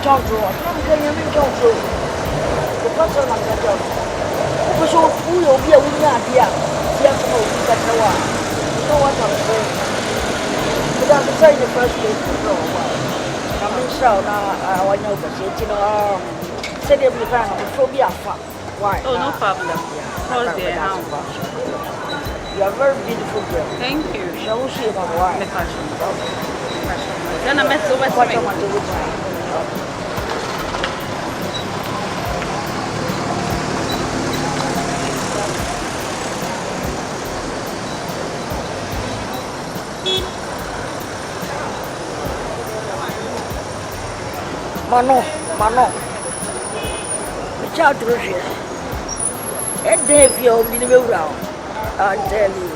talk to us. I'm going to talk to you. The person I'm going to talk to. Who will be a winner here? Yes, no, that's the one. You know what I'm saying? But I'm saying the first place to go. I'm in show now. I know the shit, you know. Said every time I'm so be a fuck. Why? Oh, no problem. How's the house? You are a very beautiful girl. Thank you. Shall we see about why? The fashion. Then I met over to me. Mano. The child to Russia. And if you're in the round, I tell you.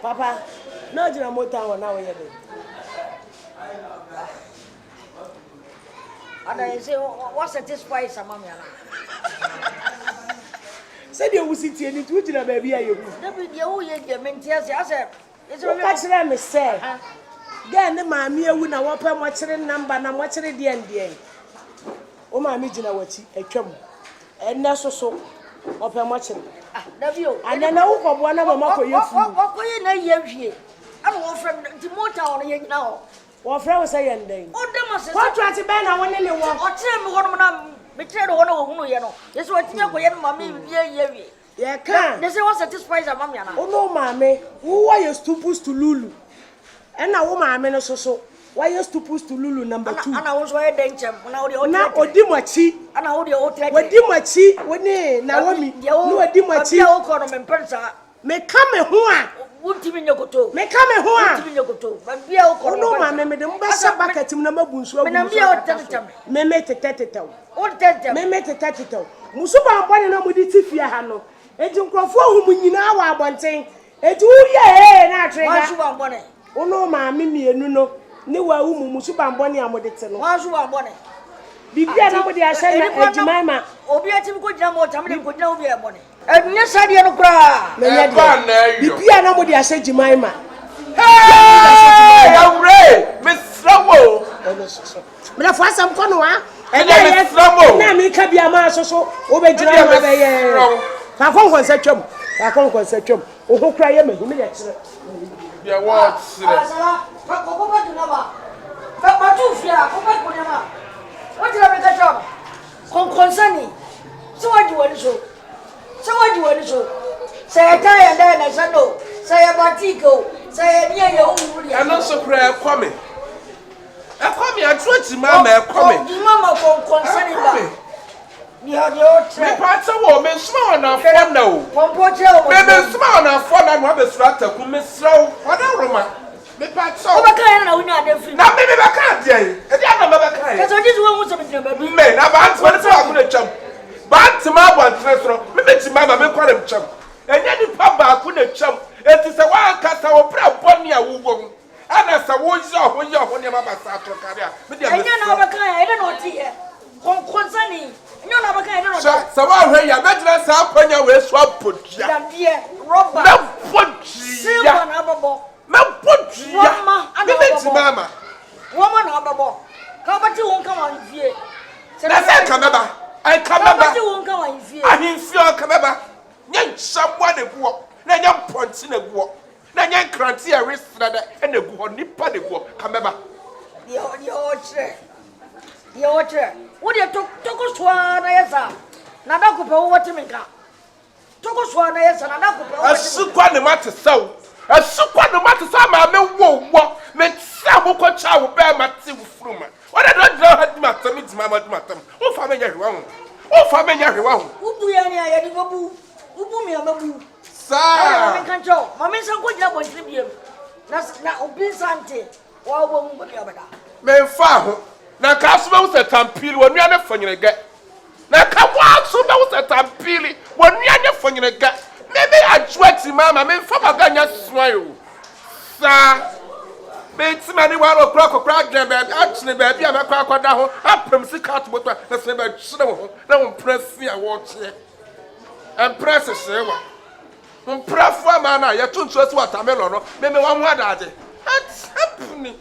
Papa, no, you're not more time now. And I say, what's satisfied some mamma? Said you will sit here and twitching a baby. You Mentias, I said, it's a catch them, say. Then the mammy wouldn't want to watch the number and I'm watching it the end. Oh, my midget, what a chum. And that's so open watching. And then I hope one of them for you. What will you know here? I don't want from the motor on you now. What friend was saying then? What try to ban? I want anyone. Or tell me one of them. Betray one of you know. That's what you know, mammy. Yeah, can't. This was satisfied, mammy. Oh, no, mammy. Who are you supposed to Lulu? And now, mammy, so. Why you to push to Lulu number 2? And I was wearing danger. Now, Dimachi. And I would your old what Dimachi, when Naomi, you are Dimachi, may come a hoa. Won't even go to. May come a hoa. But we are no, mamma, made them back at him number boots. May make a tatito. What that may make a tatito. Musuba, one and with the Tifia Hano. And you go for whom you know I want saying, and 2 years, not trade. Oh, no, mammy, you know. Niwa umu musuba mboni amodete no wanzu ambone bibia na modi ahye na Jemima obi atim ko gina mo tamde ko gina obi ambone enya sade no kra bibia na modi ahye Jemima hey yawre misrawo mena fo asam ko no wa enya misrawo na mi ka bia ma soso obegina ma be ye ka kon sa twam oho kra ye mahimi de kire bia what What do you know? What did I make a job? Concerning. So what do you want to show? So what do you want to show? Say a tie and then I said no. Say a batico. Say a near your own. I'm not so prayer coming. I come here, I try to mamma coming. Mamma concerning. You have your parts of woman small enough for no. Maybe small enough for no one distracted who miss slow. Whatever. Me pat so. O baka na we na dem fi. Na me baka dey. E dey na me baka. Cause this one wants to be baby. Me na ba ant me fa ku na cham. Ba ant ma bo antresro. Me be ti mama me kwa dem cham. Enya ni pa ba ku na cham. Enti se wa kasa wo pra boni a wo wom. Ana se wo yi ho ne ma ba sa to kare a. Me dey. Enya na baka ya, e dey no ti e. Konsani. Enya na baka e dey no. Se wa hwe ya be dra sa kwanya we so apotua. Na die rubber. Na potua. Silver na babo. Mama, Mama. Woman, Bobor. Come back to one come on here. I come back. I come back to one come on here. I didn't feel come back. Young someone a walk. Then young points in a walk. Then young cranty a wrist and a go nipper the walk. Come back. Your chair. What do you talk to us? Now, don't go what to make up. Toko swa na yes na na ko. Asukwa ne mate saw. Asukwa ne mate saw ma me wo. Me sa mo ko cha wo be mate wo fruma. What I don't know had matam it mama matam. O fa me nya hwewa ho. O fa me nya hwewa ho. Ubu ya ni aye di bobu. Ubu mi amabu. Sa. Mama kan cho. Mama san ko jina bontri biem. Na obi sante. Wa wo mu bodi abada. Me fa ho. Na ka so be wo se tampili wo nua ne fanyere na ka wa so be wo se tampili wo nua ne fanyere maybe Adwoa ti mama me fa baganya suan yo. Sa. Beti mani wa ro kra gem be atne be bia me kwa kwada ho apem sika to boto na se be chire ho na wo press ya wo che em press se wa wo press fa ma na ye tuntu ase watermelon no me wa ho adaje at happening.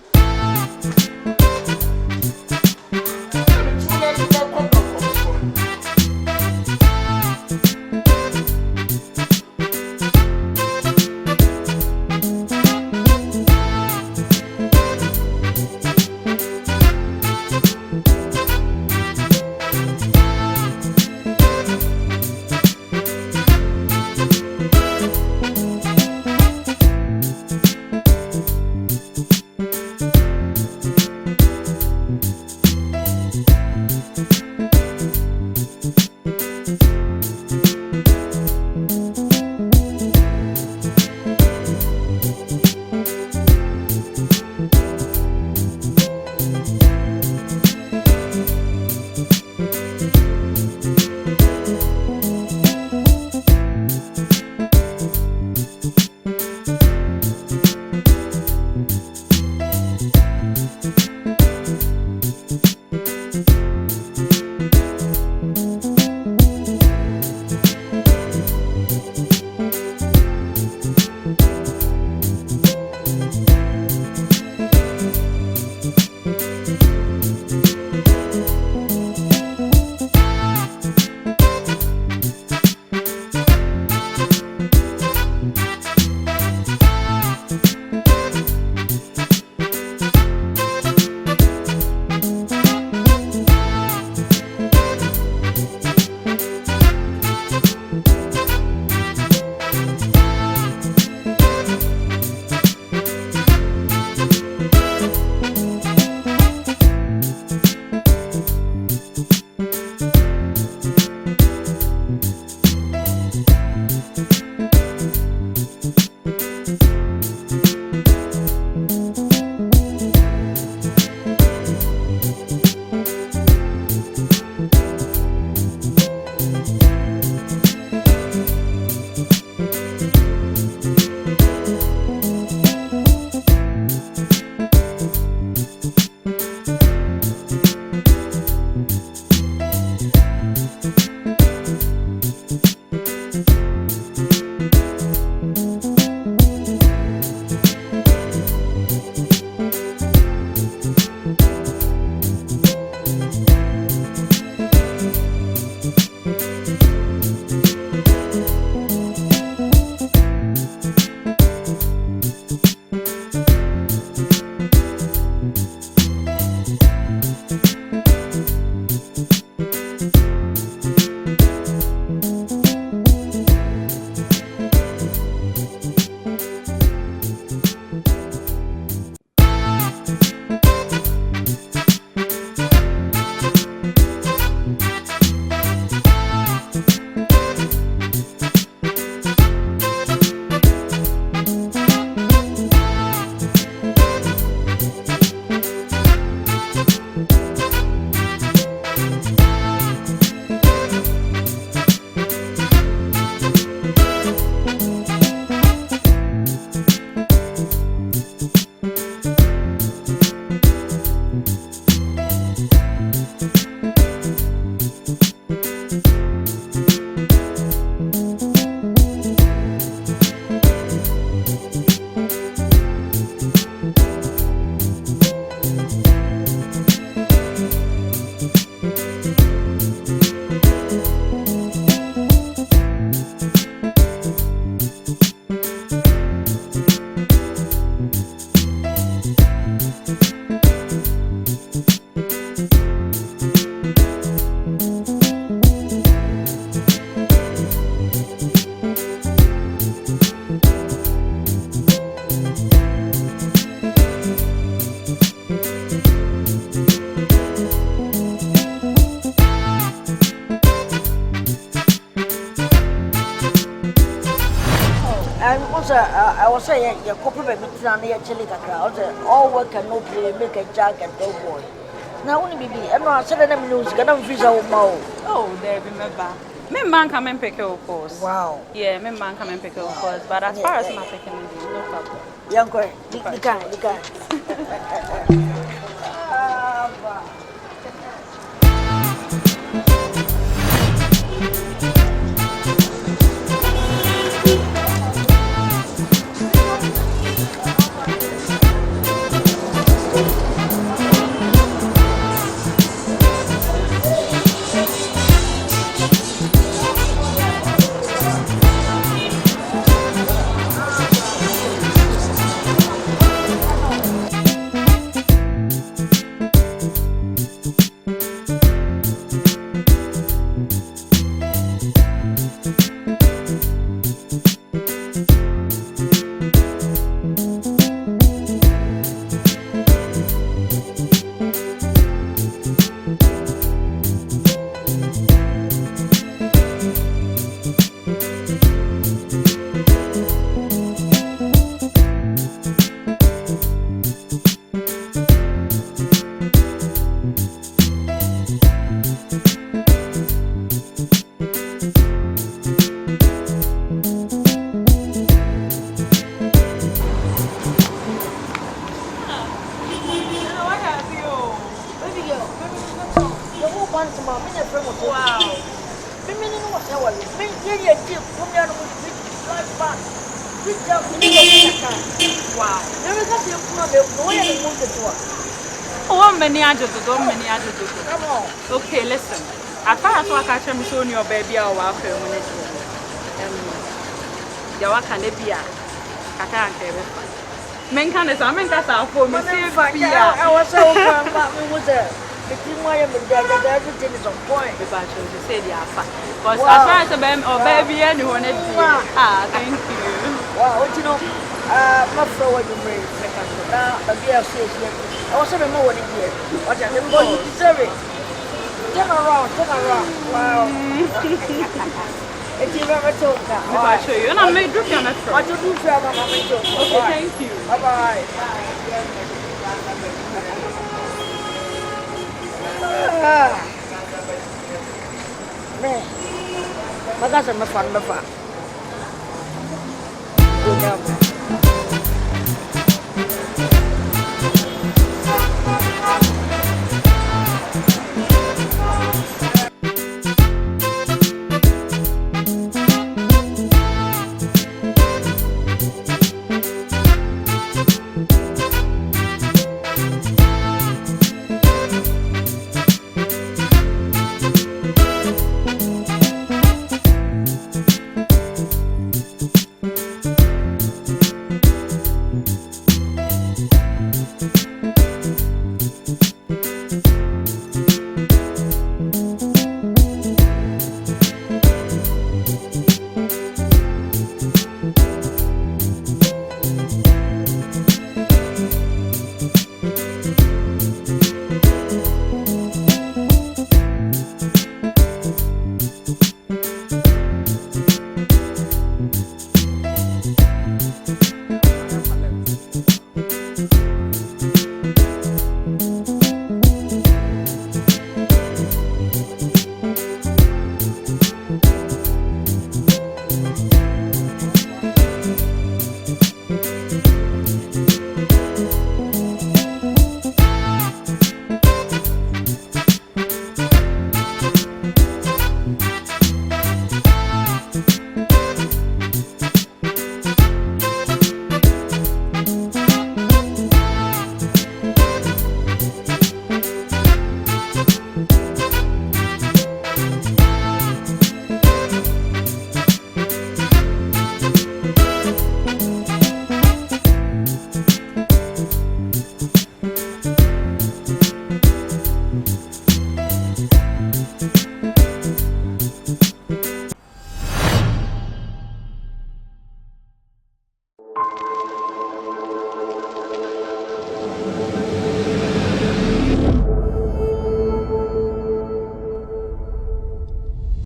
I was saying, your couple baby down here, chili cacao, all work and no play, make a jack and dog boy. Now, only be, I'm not saying them news, get them visa or more. Oh, there remember. Me man come and pick your course. Wow. Yeah, me man come and pick your course. But as far as my picking is, no problem. Young boy, you can. Wow. Oh, many Come on. Okay, listen. As far as I catch him, show your baby or welcome when it's Yawakanebia. Kaka men can is a man that's our phone. I was so was there. Everything is on point. But you say they are fat. Because as far as a baby, anyone is. Thank you. Wow, what you know? My friend, what you bring? Now, a beer says, I was saying, no one here. What I didn't go, you deserve it. Turn around. Wow. It's even a talk now. I'll show you. And I made drink on a front. What you do, Father? Okay, thank you. Bye-bye. Man, my guys are my fun.